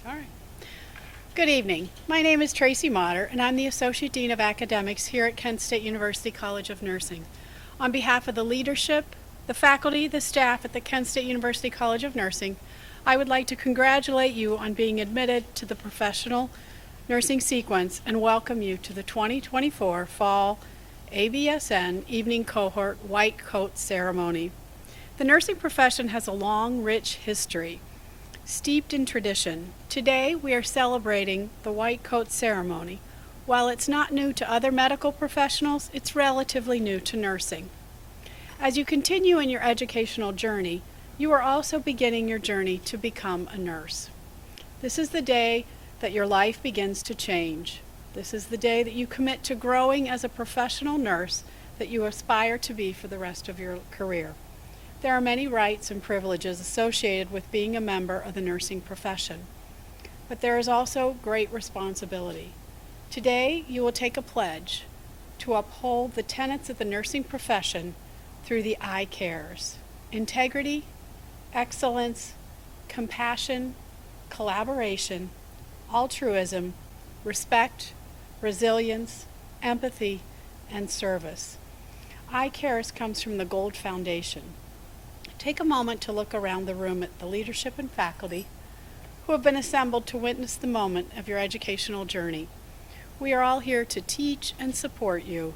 All right. Good evening. My name is Tracy Motter, and I'm the Associate Dean of Academics here at Kent State University College of Nursing. On behalf of the leadership, the faculty, the staff at the Kent State University College of Nursing, I would like to congratulate you on being admitted to the professional nursing sequence and welcome you to the 2024 Fall ABSN Evening Cohort White Coat Ceremony. The nursing profession has a long, rich history, steeped in tradition. Today, we are celebrating the white coat ceremony. While it's not new to other medical professionals, it's relatively new to nursing. As you continue in your educational journey, you are also beginning your journey to become a nurse. This is the day that your life begins to change. This is the day that you commit to growing as a professional nurse that you aspire to be for the rest of your career. There are many rights and privileges associated with being a member of the nursing profession, but there is also great responsibility. Today, you will take a pledge to uphold the tenets of the nursing profession through the I cares: integrity, excellence, compassion, collaboration, altruism, respect, resilience, empathy, and service. I cares comes from the Gold Foundation. Take a moment to look around the room at the leadership and faculty who have been assembled to witness the moment of your educational journey. We are all here to teach and support you,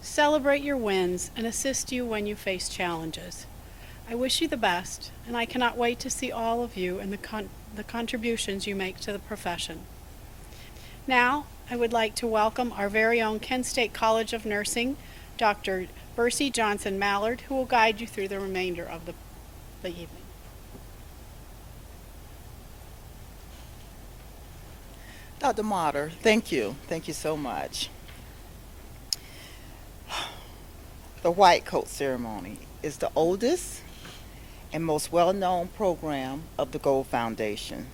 celebrate your wins, and assist you when you face challenges. I wish you the best, and I cannot wait to see all of you and the contributions you make to the profession. Now, I would like to welcome our very own Kent State College of Nursing, Dr. Bercy Johnson Mallard, who will guide you through the remainder of the evening. Dr. Motter, thank you. Thank you so much. The White Coat Ceremony is the oldest and most well-known program of the Gold Foundation.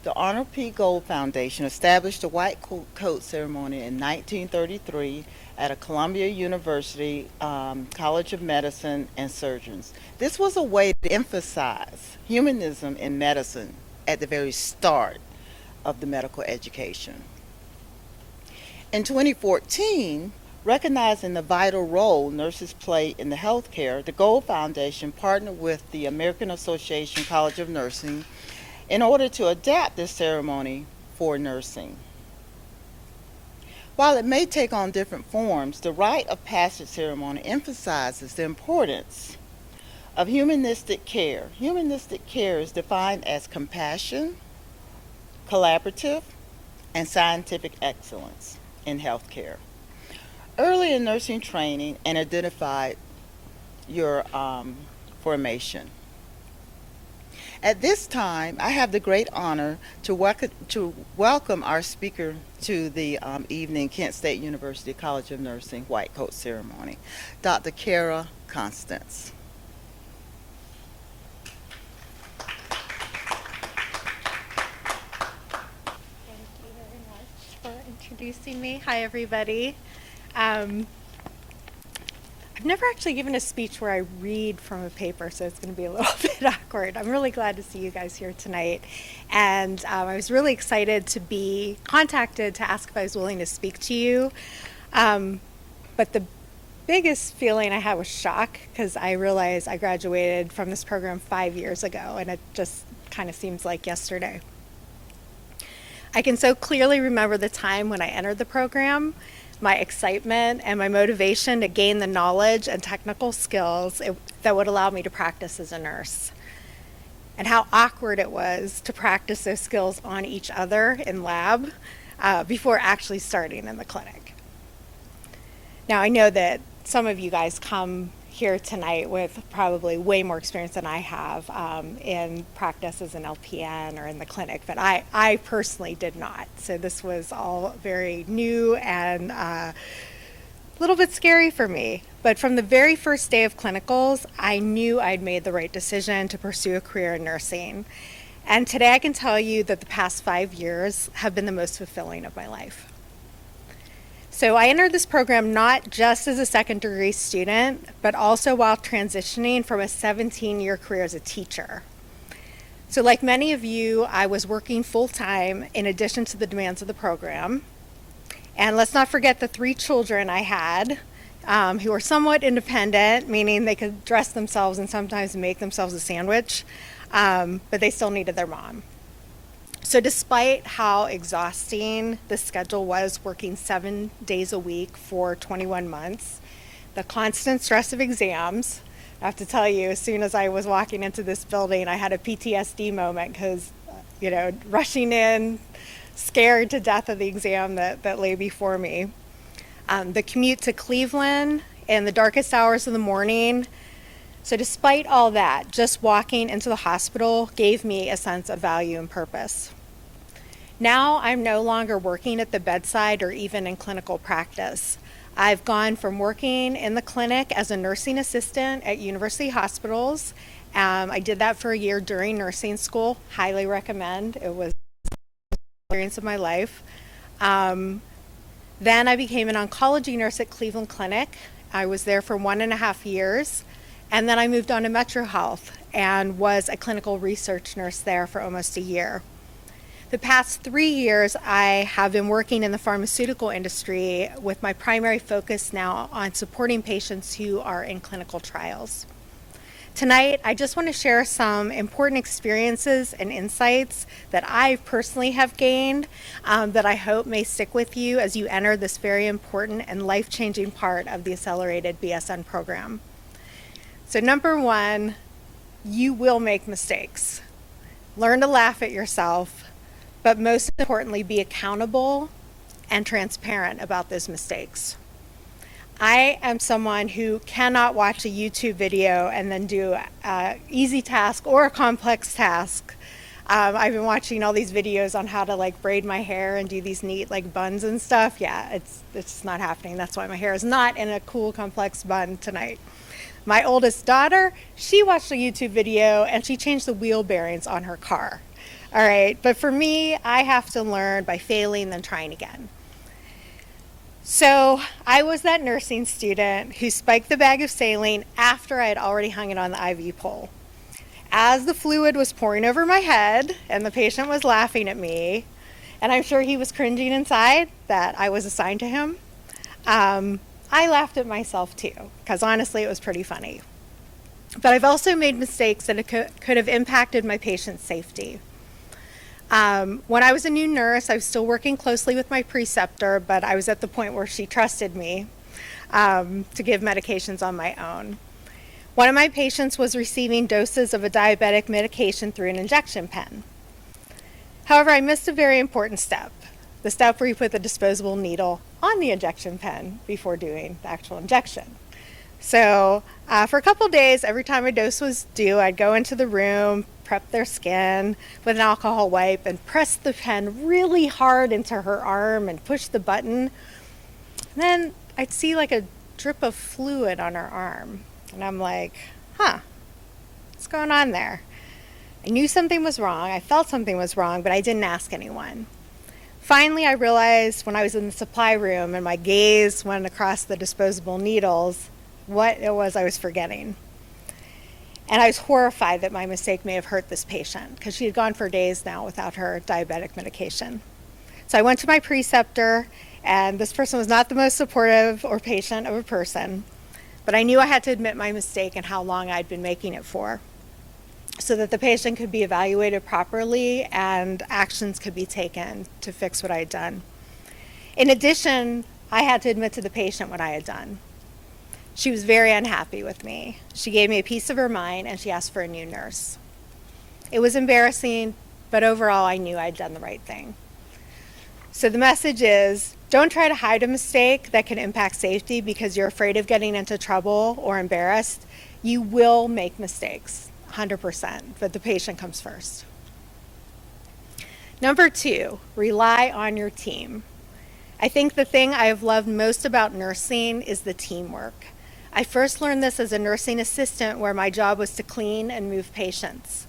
The Arnold P. Gold Foundation established the White Coat Ceremony in 1933 at a Columbia University College of Medicine and Surgeons. This was a way to emphasize humanism in medicine at the very start of the medical education. In 2014, recognizing the vital role nurses play in the healthcare, the Gold Foundation partnered with the American Association College of Nursing in order to adapt this ceremony for nursing. While it may take on different forms, the rite of passage ceremony emphasizes the importance of humanistic care. Humanistic care is defined as compassion, collaborative, and scientific excellence in healthcare. Early in nursing training and identified your formation. At this time, I have the great honor to welcome our speaker to the evening Kent State University College of Nursing White Coat Ceremony, Dr. Kara Constance. Thank you very much for introducing me. Hi, everybody. I've never actually given a speech where I read from a paper, so it's going to be a little bit awkward. I'm really glad to see you guys here tonight. And I was really excited to be contacted to ask if I was willing to speak to you. But the biggest feeling I had was shock, because I realized I graduated from this program 5 years ago, and it just kind of seems like yesterday. I can so clearly remember the time when I entered the program, my excitement and my motivation to gain the knowledge and technical skills that would allow me to practice as a nurse, and how awkward it was to practice those skills on each other in lab before actually starting in the clinic. Now, I know that some of you guys come here tonight with probably way more experience than I have in practice as an LPN or in the clinic, but I personally did not. So this was all very new and a little bit scary for me. But from the very first day of clinicals, I knew I'd made the right decision to pursue a career in nursing. And today I can tell you that the past 5 years have been the most fulfilling of my life. So I entered this program not just as a second degree student, but also while transitioning from a 17-year career as a teacher. So like many of you, I was working full-time in addition to the demands of the program. And let's not forget the 3 children I had who were somewhat independent, meaning they could dress themselves and sometimes make themselves a sandwich, but they still needed their mom. So despite how exhausting the schedule was, working 7 days a week for 21 months, the constant stress of exams, I have to tell you, as soon as I was walking into this building, I had a PTSD moment because, rushing in, scared to death of the exam that lay before me. The commute to Cleveland in the darkest hours of the morning. So despite all that, just walking into the hospital gave me a sense of value and purpose. Now I'm no longer working at the bedside or even in clinical practice. I've gone from working in the clinic as a nursing assistant at university hospitals. I did that for a year during nursing school. Highly recommend. It was the experience of my life. Then I became an oncology nurse at Cleveland Clinic. I was there for 1.5 years. And then I moved on to Metro Health and was a clinical research nurse there for almost a year. The past 3 years, I have been working in the pharmaceutical industry with my primary focus now on supporting patients who are in clinical trials. Tonight, I just want to share some important experiences and insights that I personally have gained that I hope may stick with you as you enter this very important and life-changing part of the Accelerated BSN program. So number 1, you will make mistakes. Learn to laugh at yourself, but most importantly, be accountable and transparent about those mistakes. I am someone who cannot watch a YouTube video and then do an easy task or a complex task. I've been watching all these videos on how to braid my hair and do these neat buns and stuff. Yeah, it's just not happening. That's why my hair is not in a cool, complex bun tonight. My oldest daughter, she watched a YouTube video and she changed the wheel bearings on her car. All right, but for me, I have to learn by failing then trying again. So I was that nursing student who spiked the bag of saline after I had already hung it on the IV pole. As the fluid was pouring over my head and the patient was laughing at me, and I'm sure he was cringing inside that I was assigned to him, I laughed at myself too, because honestly it was pretty funny. But I've also made mistakes that could have impacted my patient's safety. When I was a new nurse, I was still working closely with my preceptor, but I was at the point where she trusted me to give medications on my own. One of my patients was receiving doses of a diabetic medication through an injection pen. However, I missed a very important step, the step where you put the disposable needle on the injection pen before doing the actual injection. So for a couple days, every time a dose was due, I'd go into the room, prep their skin with an alcohol wipe, and press the pen really hard into her arm and push the button. And then I'd see a drip of fluid on her arm. And I'm like, what's going on there? I knew something was wrong. I felt something was wrong, but I didn't ask anyone. Finally, I realized when I was in the supply room and my gaze went across the disposable needles, what it was I was forgetting. And I was horrified that my mistake may have hurt this patient because she had gone for days now without her diabetic medication. So I went to my preceptor, and this person was not the most supportive or patient of a person, but I knew I had to admit my mistake and how long I'd been making it for so that the patient could be evaluated properly and actions could be taken to fix what I had done. In addition, I had to admit to the patient what I had done. She was very unhappy with me. She gave me a piece of her mind and she asked for a new nurse. It was embarrassing, but overall I knew I'd done the right thing. So the message is, don't try to hide a mistake that can impact safety because you're afraid of getting into trouble or embarrassed. You will make mistakes, 100%, but the patient comes first. Number 2, rely on your team. I think the thing I have loved most about nursing is the teamwork. I first learned this as a nursing assistant where my job was to clean and move patients.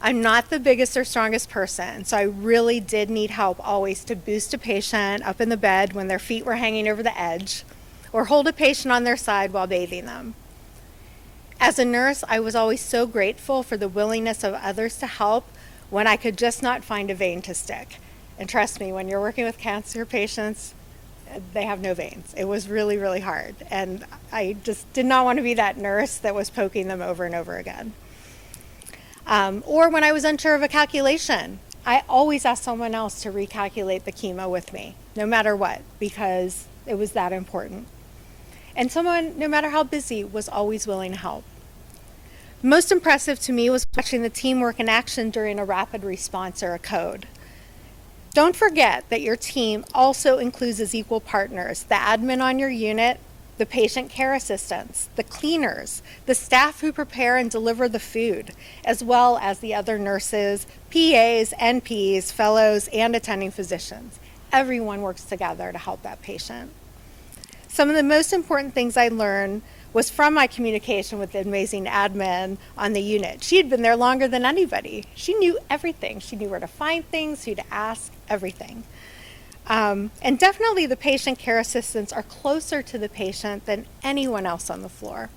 I'm not the biggest or strongest person, so I really did need help always to boost a patient up in the bed when their feet were hanging over the edge, or hold a patient on their side while bathing them. As a nurse, I was always so grateful for the willingness of others to help when I could just not find a vein to stick. And trust me, when you're working with cancer patients, they have no veins. It was really, really hard. And I just did not want to be that nurse that was poking them over and over again. Or when I was unsure of a calculation, I always asked someone else to recalculate the chemo with me, no matter what, because it was that important. And someone, no matter how busy, was always willing to help. Most impressive to me was watching the teamwork in action during a rapid response or a code. Don't forget that your team also includes as equal partners the admin on your unit, the patient care assistants, the cleaners, the staff who prepare and deliver the food, as well as the other nurses, PAs, NPs, fellows, and attending physicians. Everyone works together to help that patient. Some of the most important things I learned was from my communication with the amazing admin on the unit. She had been there longer than anybody. She knew everything. She knew where to find things, who to ask, everything. And definitely the patient care assistants are closer to the patient than anyone else on the floor.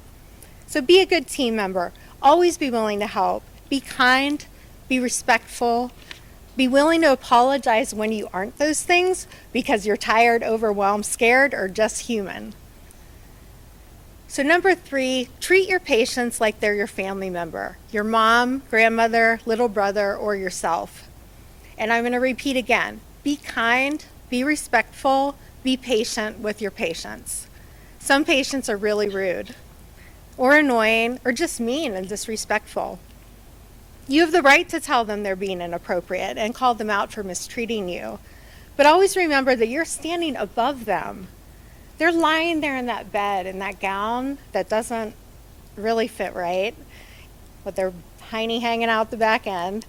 So be a good team member. Always be willing to help. Be kind, be respectful, be willing to apologize when you aren't those things because you're tired, overwhelmed, scared, or just human. So number 3, treat your patients like they're your family member, your mom, grandmother, little brother, or yourself. And I'm going to repeat again, be kind, be respectful, be patient with your patients. Some patients are really rude or annoying or just mean and disrespectful. You have the right to tell them they're being inappropriate and call them out for mistreating you. But always remember that you're standing above them. They're lying there in that bed, in that gown that doesn't really fit right, with their hiney hanging out the back end,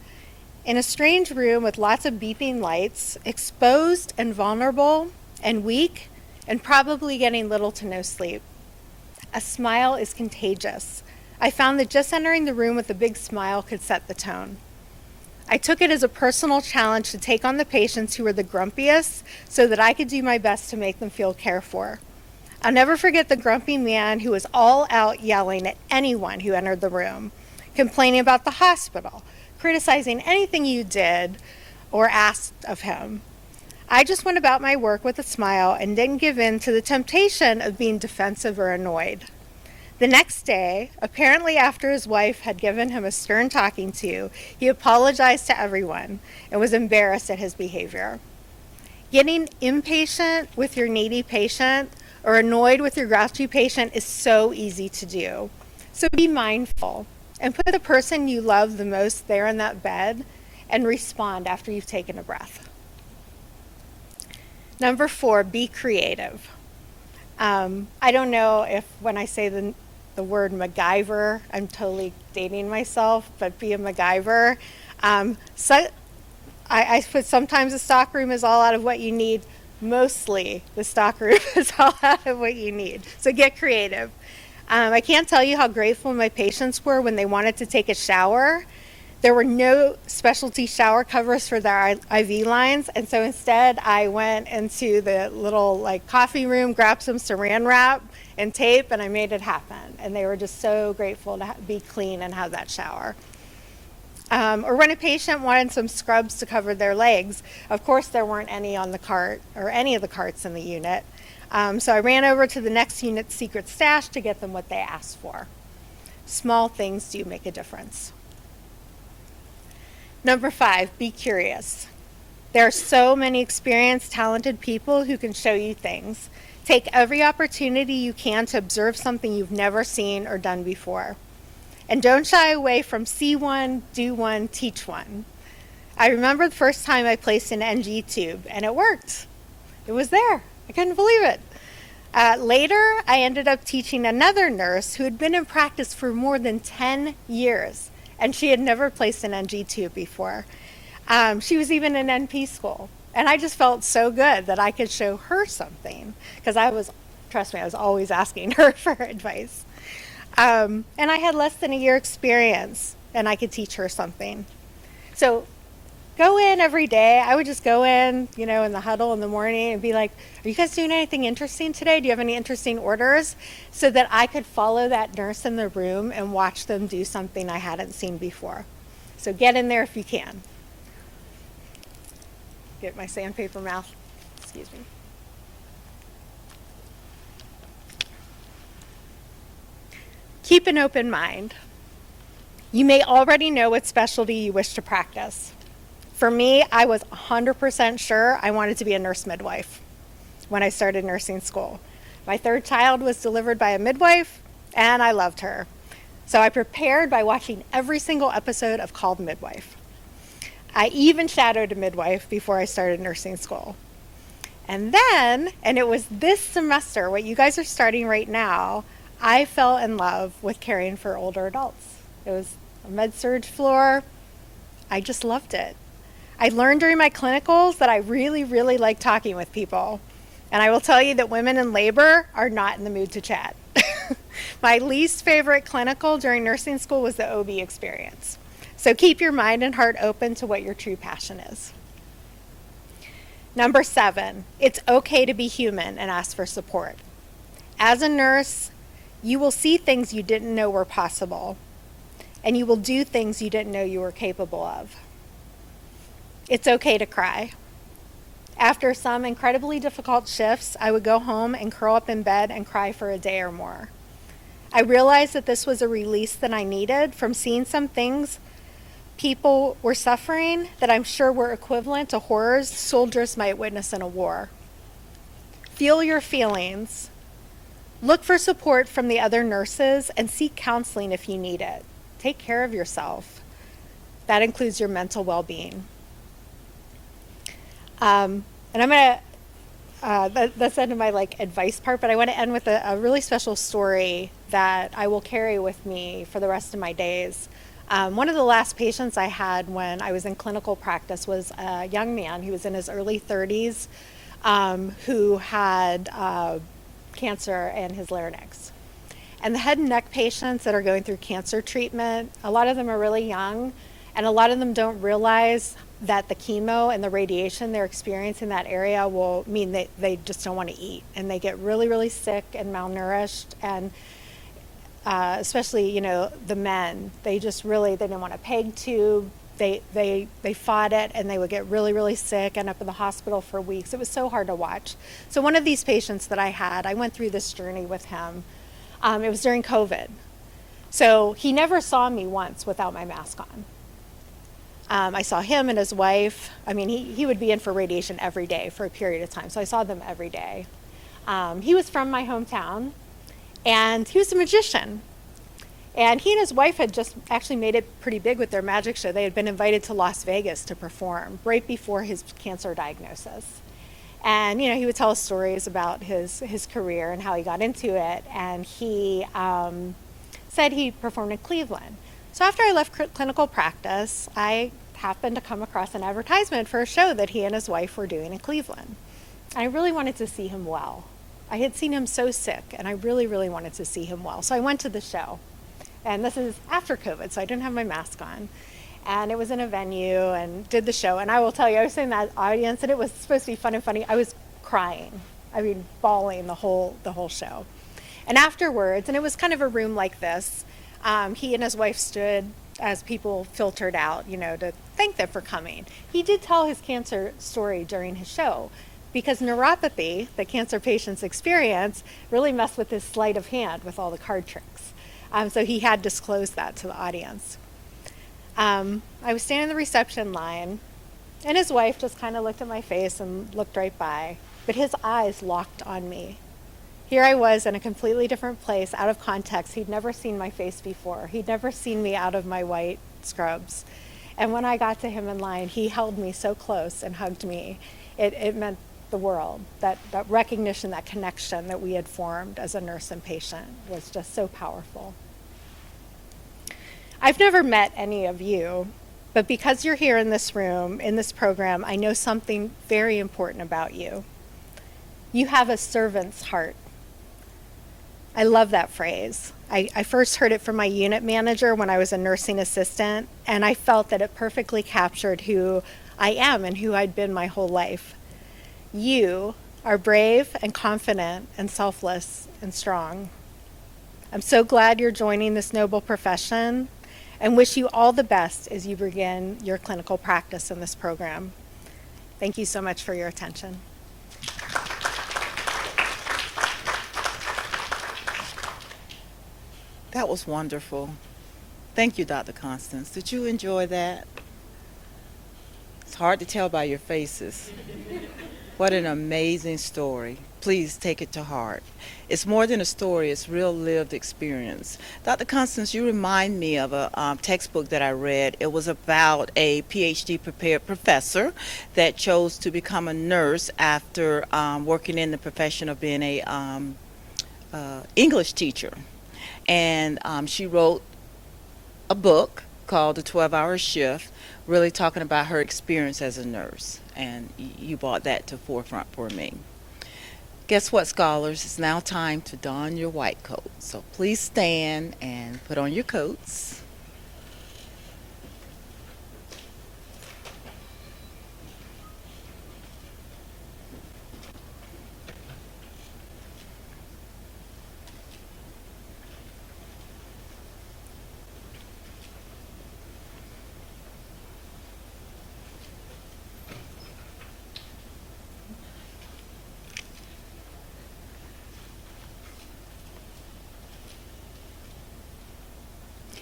in a strange room with lots of beeping lights, exposed and vulnerable and weak, and probably getting little to no sleep. A smile is contagious. I found that just entering the room with a big smile could set the tone. I took it as a personal challenge to take on the patients who were the grumpiest so that I could do my best to make them feel cared for. I'll never forget the grumpy man who was all out yelling at anyone who entered the room, complaining about the hospital, criticizing anything you did or asked of him. I just went about my work with a smile and didn't give in to the temptation of being defensive or annoyed. The next day, apparently after his wife had given him a stern talking to, he apologized to everyone and was embarrassed at his behavior. Getting impatient with your needy patient or annoyed with your grouchy patient is so easy to do. So be mindful and put the person you love the most there in that bed and respond after you've taken a breath. Number 4, be creative. I don't know if when I say the word MacGyver, I'm totally dating myself, but be a MacGyver. I put sometimes the stockroom is all out of what you need. Mostly the stockroom is all out of what you need. So get creative. I can't tell you how grateful my patients were when they wanted to take a shower. There were no specialty shower covers for their IV lines, and so instead I went into the little coffee room, grabbed some saran wrap and tape, and I made it happen. And they were just so grateful to be clean and have that shower. Or when a patient wanted some scrubs to cover their legs, of course there weren't any on the cart or any of the carts in the unit. So I ran over to the next unit's secret stash to get them what they asked for. Small things do make a difference. Number 5, be curious. There are so many experienced, talented people who can show you things. Take every opportunity you can to observe something you've never seen or done before. And don't shy away from see one, do one, teach one. I remember the first time I placed an NG tube, and it worked. It was there. I couldn't believe it. Later, I ended up teaching another nurse who had been in practice for more than 10 years, and she had never placed an NG tube before. She was even in NP school, and I just felt so good that I could show her something, because trust me, I was always asking her for advice. And I had less than a year experience, and I could teach her something. So go in every day. I would just go in, in the huddle in the morning and be like, are you guys doing anything interesting today? Do you have any interesting orders? So that I could follow that nurse in the room and watch them do something I hadn't seen before. So get in there if you can. Get my sandpaper mouth. Excuse me. Keep an open mind. You may already know what specialty you wish to practice. For me, I was 100% sure I wanted to be a nurse midwife when I started nursing school. My third child was delivered by a midwife, and I loved her. So I prepared by watching every single episode of Called Midwife. I even shadowed a midwife before I started nursing school. And then, and it was this semester, what you guys are starting right now, I fell in love with caring for older adults. It was a med-surg floor. I just loved it. I learned during my clinicals that I really, really like talking with people. And I will tell you that women in labor are not in the mood to chat. My least favorite clinical during nursing school was the OB experience. So keep your mind and heart open to what your true passion is. Number 7, it's okay to be human and ask for support. As a nurse, you will see things you didn't know were possible, and you will do things you didn't know you were capable of. It's okay to cry. After some incredibly difficult shifts, I would go home and curl up in bed and cry for a day or more. I realized that this was a release that I needed from seeing some things people were suffering that I'm sure were equivalent to horrors soldiers might witness in a war. Feel your feelings. Look for support from the other nurses and seek counseling if you need it. Take care of yourself. That includes your mental well-being. And I'm going to, that's the end of my advice part, but I want to end with a really special story that I will carry with me for the rest of my days. One of the last patients I had when I was in clinical practice was a young man. He was in his early 30s who had cancer in his larynx. And the head and neck patients that are going through cancer treatment, a lot of them are really young, and a lot of them don't realize that the chemo and the radiation they're experiencing in that area will mean that they just don't want to eat. And they get really, really sick and malnourished. And especially, the men, they didn't want a peg tube. They fought it, and they would get really, really sick, end up in the hospital for weeks. It was so hard to watch. So one of these patients that I had, I went through this journey with him. It was during COVID. So he never saw me once without my mask on. I saw him and his wife. I mean, he would be in for radiation every day for a period of time. So I saw them every day. He was from my hometown, and he was a magician. And he and his wife had just actually made it pretty big with their magic show. They had been invited to Las Vegas to perform right before his cancer diagnosis. And, he would tell us stories about his career and how he got into it. And he said he performed in Cleveland. So after I left clinical practice, I happened to come across an advertisement for a show that he and his wife were doing in Cleveland. I really wanted to see him well. I had seen him so sick, and I really, really wanted to see him well. So I went to the show. And this is after COVID, so I didn't have my mask on. And it was in a venue, and did the show. And I will tell you, I was in that audience, and it was supposed to be fun and funny. I was crying. I mean, bawling the whole show. And afterwards, and it was kind of a room like this, he and his wife stood as people filtered out, to thank them for coming. He did tell his cancer story during his show, because neuropathy, the cancer patients experience, really messed with his sleight of hand with all the card tricks. So he had disclosed that to the audience. I was standing in the reception line, and his wife just kind of looked at my face and looked right by, but his eyes locked on me. Here I was in a completely different place, out of context. He'd never seen my face before. He'd never seen me out of my white scrubs. And when I got to him in line, he held me so close and hugged me. It meant the world. That recognition, that connection that we had formed as a nurse and patient was just so powerful. I've never met any of you, but because you're here in this room, in this program, I know something very important about you. You have a servant's heart. I love that phrase. I first heard it from my unit manager when I was a nursing assistant, and I felt that it perfectly captured who I am and who I'd been my whole life. You are brave and confident and selfless and strong. I'm so glad you're joining this noble profession and wish you all the best as you begin your clinical practice in this program. Thank you so much for your attention. That was wonderful. Thank you, Dr. Constance. Did you enjoy that? It's hard to tell by your faces. What an amazing story. Please take it to heart. It's more than a story, it's real lived experience. Dr. Constance, you remind me of a textbook that I read. It was about a PhD prepared professor that chose to become a nurse after working in the profession of being a English teacher. And she wrote a book called The 12-Hour Shift, really talking about her experience as a nurse. And you brought that to forefront for me. Guess what, scholars? It's now time to don your white coat. So please stand and put on your coats.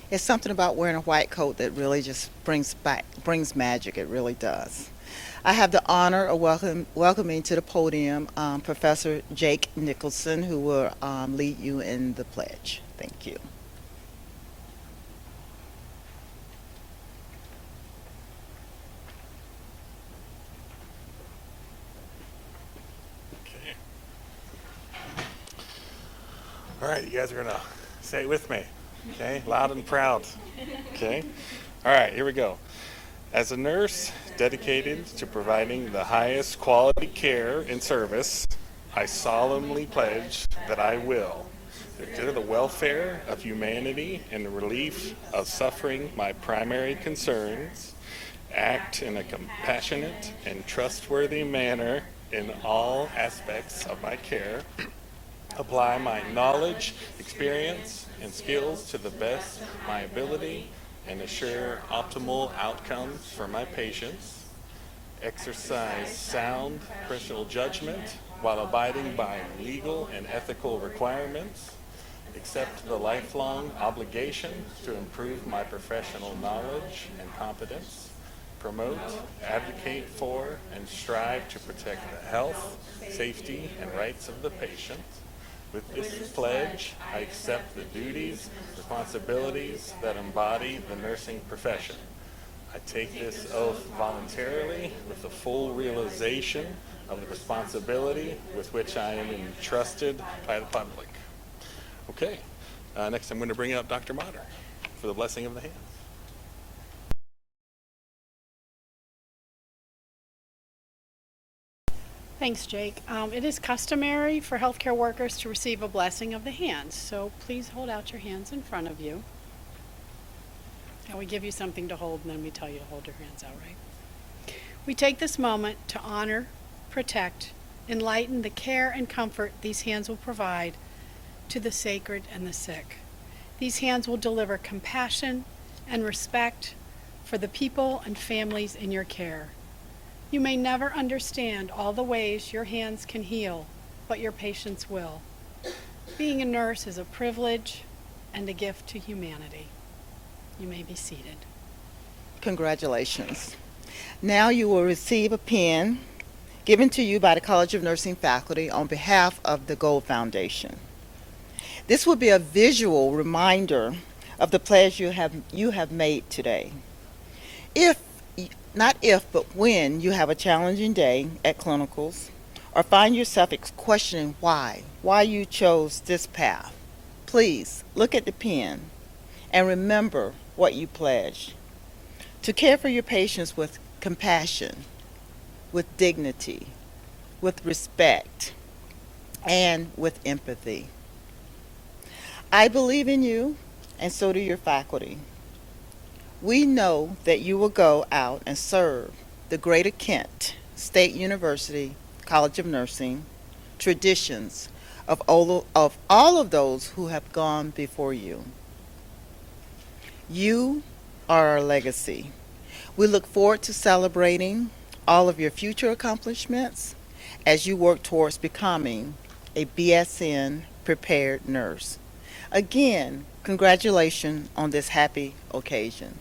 It's something about wearing a white coat that really just brings magic. It really does. I have the honor of welcoming to the podium Professor Jake Nicholson, who will lead you in the pledge. Thank you. Okay. All right, you guys are gonna say it with me. Okay, loud and proud. Okay. All right, here we go. As a nurse dedicated to providing the highest quality care and service, I solemnly pledge that I will consider the welfare of humanity and the relief of suffering my primary concerns, act in a compassionate and trustworthy manner in all aspects of my care, apply my knowledge, experience, and skills to the best of my ability, and assure optimal outcomes for my patients, exercise sound professional judgment while abiding by legal and ethical requirements, accept the lifelong obligation to improve my professional knowledge and competence, promote, advocate for, and strive to protect the health, safety, and rights of the patient. With this pledge, I accept the duties, responsibilities that embody the nursing profession. I take this oath voluntarily with the full realization of the responsibility with which I am entrusted by the public. Okay, next I'm going to bring up Dr. Motter for the blessing of the hands. Thanks, Jake. It is customary for healthcare workers to receive a blessing of the hands, so please hold out your hands in front of you. And we give you something to hold, and then we tell you to hold your hands out, right? We take this moment to honor, protect, enlighten the care and comfort these hands will provide to the sacred and the sick. These hands will deliver compassion and respect for the people and families in your care. You may never understand all the ways your hands can heal, but your patients will. Being a nurse is a privilege and a gift to humanity. You may be seated. Congratulations. Now you will receive a pen given to you by the College of Nursing faculty on behalf of the Gold Foundation. This will be a visual reminder of the pledge you have made today. Not if, but when you have a challenging day at clinicals or find yourself questioning why you chose this path, please look at the pen and remember what you pledged. To care for your patients with compassion, with dignity, with respect, and with empathy. I believe in you, and so do your faculty. We know that you will go out and serve the Greater Kent State University College of Nursing traditions of all of those who have gone before you. You are our legacy. We look forward to celebrating all of your future accomplishments as you work towards becoming a BSN prepared nurse. Again, congratulations on this happy occasion.